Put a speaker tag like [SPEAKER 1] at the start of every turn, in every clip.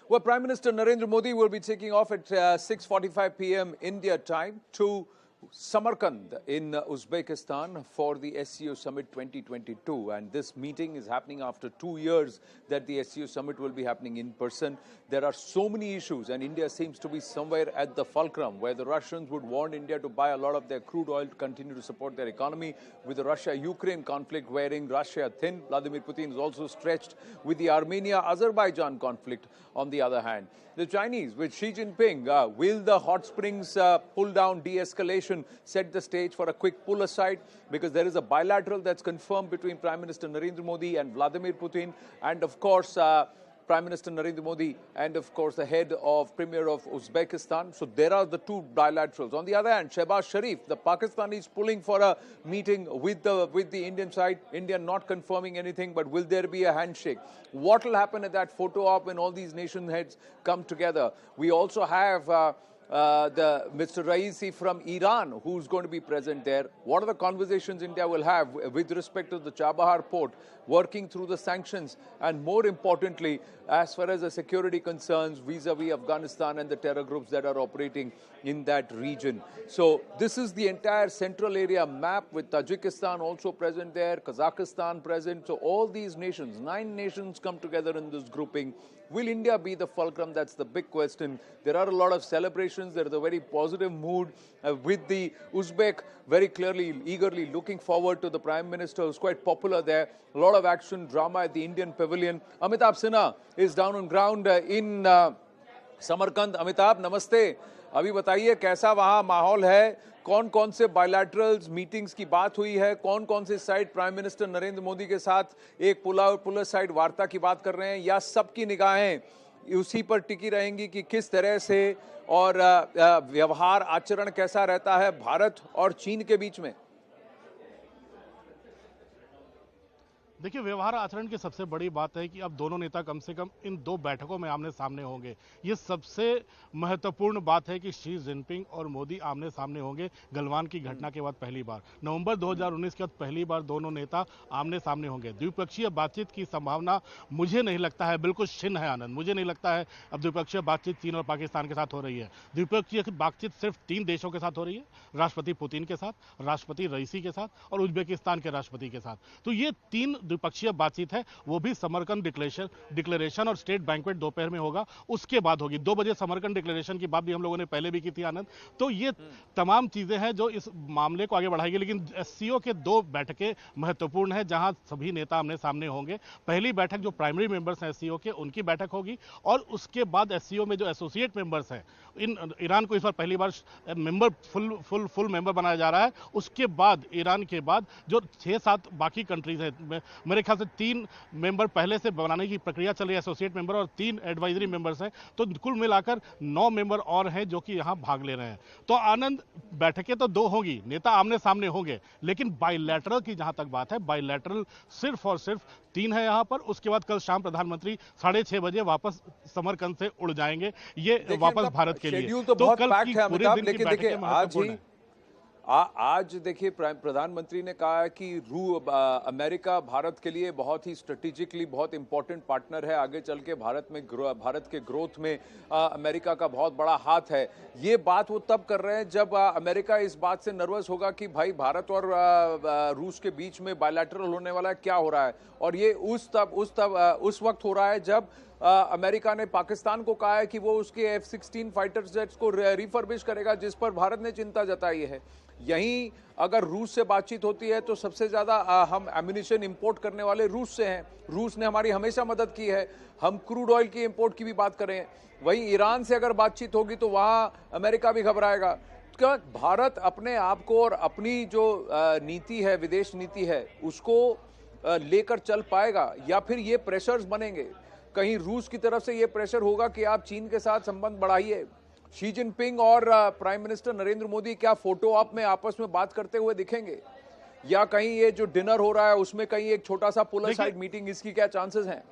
[SPEAKER 1] Well, Prime Minister Narendra Modi will be taking off at 6:45 p.m. India time to Samarkand in Uzbekistan for the SCO Summit 2022, and this meeting is happening after 2 years that the SCO Summit will be happening in person. There are so many issues, and India seems to be somewhere at the fulcrum where the Russians would want India to buy a lot of their crude oil to continue to support their economy. With the Russia-Ukraine conflict wearing Russia thin, Vladimir Putin is also stretched with the Armenia-Azerbaijan conflict on the other hand. The Chinese, with Xi Jinping, will the hot springs pull-down de-escalation set the stage for a quick pull-aside? Because there is a bilateral that's confirmed between Prime Minister Narendra Modi and Vladimir Putin, and of course, Prime Minister Narendra Modi and of course the head of Premier of Uzbekistan. So there are the two bilaterals. On the other hand, Shehbaz Sharif, the Pakistanis pulling for a meeting with the Indian side. India not confirming anything, but will there be a handshake? What will happen at that photo op when all these nation heads come together? We also have the Mr. Raisi from Iran, who's going to be present there. What are the conversations India will have with respect to the Chabahar port, working through the sanctions, and more importantly, as far as the security concerns vis-a-vis Afghanistan and the terror groups that are operating in that region. So this is the entire central area map, with Tajikistan also present there, Kazakhstan present. So all these nations, 9 nations come together in this grouping. Will India be the fulcrum? That's the big question. There are a lot of celebrations. There is a very positive mood with the Uzbek very clearly, eagerly looking forward to the Prime Minister, who's quite popular there. A lot of action, drama at the Indian pavilion. Amitabh Sinha is down on ground in Samarkand. Amitabh, namaste. अभी बताइए कैसा वहाँ माहौल है, कौन कौन से bilaterals meetings की बात हुई है, कौन कौन से side prime minister Narendra Modi के साथ एक पुल साइड वार्ता की बात कर रहे हैं, या सबकी निगाहें उसी पर टिकी रहेंगी कि किस तरह से और व्यवहार आचरण कैसा रहता है भारत और चीन के बीच में?
[SPEAKER 2] देखिए, व्यवहार आचरण की सबसे बड़ी बात है कि अब दोनों नेता कम से कम इन 2 बैठकों में आमने सामने होंगे। ये सबसे महत्वपूर्ण बात है कि शी जिनपिंग और मोदी आमने सामने होंगे। गलवान की घटना के बाद पहली बार, नवंबर 2019 के बाद पहली बार दोनों नेता आमने सामने होंगे। द्विपक्षीय बातचीत की संभावना मुझे नहीं लगता है, बिल्कुल क्षीण है आनंद। मुझे नहीं लगता है अब द्विपक्षीय बातचीत चीन और पाकिस्तान के साथ हो रही है। द्विपक्षीय बातचीत सिर्फ 3 देशों के साथ हो रही है, राष्ट्रपति पुतिन के साथ, राष्ट्रपति रईसी के साथ और उज्बेकिस्तान के राष्ट्रपति के साथ। तो ये 3 द्विपक्षीय बातचीत है, वो भी समरकंद डिक्लेरेशन और स्टेट बैंक्वेट दोपहर में होगा, उसके बाद होगी। 2 बजे समरकंद डिक्लेरेशन की बात भी हम लोगों ने पहले भी की थी आनंद। तो ये तमाम चीजें हैं जो इस मामले को आगे बढ़ाएगी। लेकिन एससीओ के 2 बैठकें महत्वपूर्ण है, जहां सभी नेता आमने सामने होंगे। पहली बैठक जो प्राइमरी मेंबर्स हैं एससीओ के, उनकी बैठक होगी, और उसके बाद एससीओ में जो एसोसिएट मेंबर्स हैं, ईरान को इस बार पहली बार मेंबर फुल मेंबर बनाया जा रहा है। उसके बाद ईरान के बाद जो 6-7 बाकी कंट्रीज हैं, मेरे ख्याल से 3 मेंबर पहले से बनाने की प्रक्रिया चल रही है, एसोसिएट मेंबर, और 3 एडवाइजरी मेंबर्स हैं। तो कुल मिलाकर 9 मेंबर और हैं जो कि यहां भाग ले रहे हैं। तो आनंद, बैठकें तो 2 होंगी, नेता आमने सामने होंगे, लेकिन बायलैटरल की जहां तक बात है, बायलैटरल सिर्फ और सिर्फ 3 है यहां पर। उसके बाद कल शाम प्रधानमंत्री 6:30 बजे वापस समरकंद से उड़ जाएंगे, ये वापस भारत के लिए।
[SPEAKER 1] तो कल की पूरे दिन की बैठकें महत्वपूर्ण है। आज देखिए, प्रधानमंत्री ने कहा है कि अमेरिका भारत के लिए बहुत ही स्ट्रेटेजिकली बहुत इंपॉर्टेंट पार्टनर है। आगे चल के भारत के ग्रोथ में अमेरिका का बहुत बड़ा हाथ है। ये बात वो तब कर रहे हैं जब अमेरिका इस बात से नर्वस होगा कि भाई भारत और रूस के बीच में बायलैटरल होने वाला है, क्या हो रहा है। और ये उस वक्त हो रहा है जब अमेरिका ने पाकिस्तान को कहा है कि वो उसके F-16 फाइटर जेट्स को रिफर्बिश करेगा, जिस पर भारत ने चिंता जताई है। यहीं अगर रूस से बातचीत होती है तो सबसे ज्यादा हम एम्यूनिशन इंपोर्ट करने वाले रूस से हैं। रूस ने हमारी हमेशा मदद की है। हम क्रूड ऑयल की इंपोर्ट की भी बात करें, वहीं ईरान से अगर बातचीत होगी तो वहां अमेरिका भी घबराएगा। क्या भारत अपने आप को और अपनी जो नीति है, विदेश नीति है, उसको लेकर चल पाएगा, या फिर ये प्रेशर्स बनेंगे? कहीं रूस की तरफ से ये प्रेशर होगा कि आप चीन के साथ संबंध बढ़ाइए। शी जिनपिंग और प्राइम मिनिस्टर नरेंद्र मोदी क्या फोटो ऑप में आपस में बात करते हुए दिखेंगे, या कहीं ये जो डिनर हो रहा है उसमें कहीं एक छोटा सा पुल साइड मीटिंग, इसकी क्या चांसेस हैं?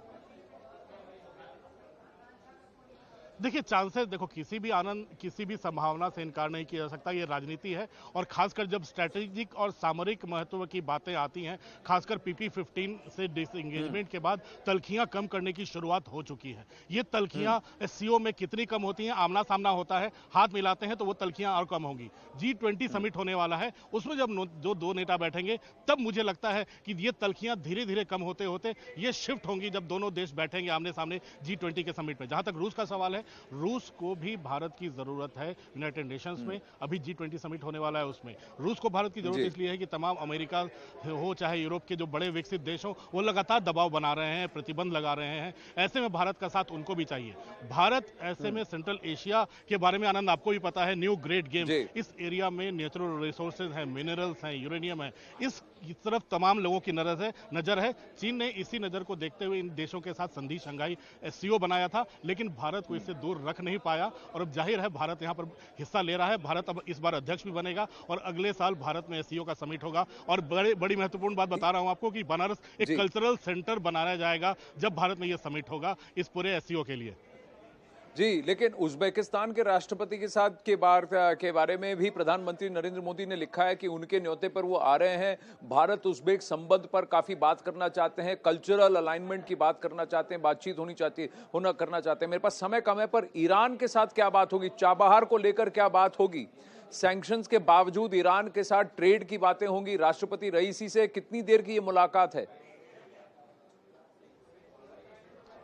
[SPEAKER 2] देखिए चांसेस, देखो किसी भी आनंद, किसी भी संभावना से इनकार नहीं किया जा सकता, ये राजनीति है। और खासकर जब स्ट्रैटेजिक और सामरिक महत्व की बातें आती हैं, खासकर PP-15 से डिसएंगेजमेंट के बाद तल्खियां कम करने की शुरुआत हो चुकी है। ये तल्खियां SCO में कितनी कम होती हैं, आमना सामना होता है, हाथ मिलाते हैं तो वो तल्खियां और कम होंगी। G20 समिट होने वाला है, उसमें जब जो दो नेता बैठेंगे तब मुझे लगता है कि ये तल्खियां धीरे धीरे कम होते होते ये शिफ्ट होंगी जब दोनों देश बैठेंगे आमने सामने G20 के समिट में। जहां तक रूस का सवाल है, रूस को भी भारत की जरूरत है यूनाइटेड नेशंस में। अभी G20 समिट होने वाला है, उसमें रूस को भारत की जरूरत
[SPEAKER 1] जी।
[SPEAKER 2] इसलिए है कि तमाम अमेरिका हो चाहे यूरोप के जो बड़े विकसित देश हो, वो लगातार दबाव बना रहे हैं, प्रतिबंध लगा रहे हैं। ऐसे में भारत का साथ उनको भी चाहिए। भारत ऐसे में सेंट्रल एशिया के बारे में आनंद आपको भी पता है, न्यू ग्रेट गेम,
[SPEAKER 1] जी।
[SPEAKER 2] इस एरिया में नेचुरल रिसोर्सेज हैं, मिनरल्स हैं, यूरेनियम है, इस तरफ तमाम लोगों की नजर है। चीन ने इसी नजर को देखते हुए इन देशों के साथ संधि शंघाई SCO बनाया था, लेकिन भारत को इससे दूर रख नहीं पाया। और अब जाहिर है भारत यहां पर हिस्सा ले रहा है। भारत अब इस बार अध्यक्ष भी बनेगा और अगले साल भारत में SCO का समिट होगा। और बड़ी महत्वपूर्ण बात बता रहा हूं आपको कि बनारस एक
[SPEAKER 1] जी।
[SPEAKER 2] कल्चरल सेंटर बनाया जाएगा जब भारत में यह समिट होगा इस पूरे SCO के लिए।
[SPEAKER 1] जी, लेकिन उज्बेकिस्तान के राष्ट्रपति के साथ के बारे में भी प्रधानमंत्री नरेंद्र मोदी ने लिखा है कि उनके न्योते पर वो आ रहे हैं। भारत उज्बेक संबंध पर काफी बात करना चाहते हैं, कल्चरल अलाइनमेंट की बात करना चाहते हैं, बातचीत करना चाहते हैं। मेरे पास समय कम है, पर ईरान के साथ क्या बात होगी, चाबहार को लेकर क्या बात होगी, सैंक्शंस के बावजूद ईरान के साथ ट्रेड की बातें होंगी, राष्ट्रपति रईसी से कितनी देर की ये मुलाकात है?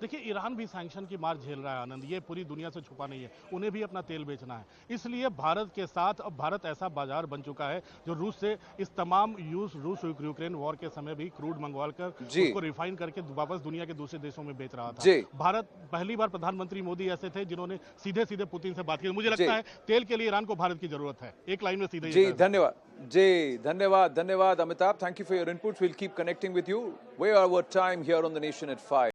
[SPEAKER 2] देखिए ईरान भी सैंक्शन की मार झेल रहा है आनंद, ये पूरी दुनिया से छुपा नहीं है, उन्हें भी अपना तेल बेचना है। इसलिए भारत के साथ अब भारत ऐसा बाजार बन चुका है जो रूस से इस तमाम रूस यूक्रेन वॉर के समय भी क्रूड मंगवा कर
[SPEAKER 1] जी।
[SPEAKER 2] उसको रिफाइन करके वापस दुनिया के दूसरे देशों में बेच रहा था।
[SPEAKER 1] जी।
[SPEAKER 2] भारत पहली बार प्रधानमंत्री मोदी ऐसे थे जिन्होंने सीधे सीधे पुतिन से बात की। मुझे
[SPEAKER 1] जी।
[SPEAKER 2] लगता है तेल के लिए ईरान को भारत की जरूरत है, एक लाइन में सीधे ही
[SPEAKER 1] जी,
[SPEAKER 2] कह सकते हैं।
[SPEAKER 1] धन्यवाद। जी, धन्यवाद Amitabh. Thank you for your inputs. Will keep connecting with you. We are our time here on the nation at 5।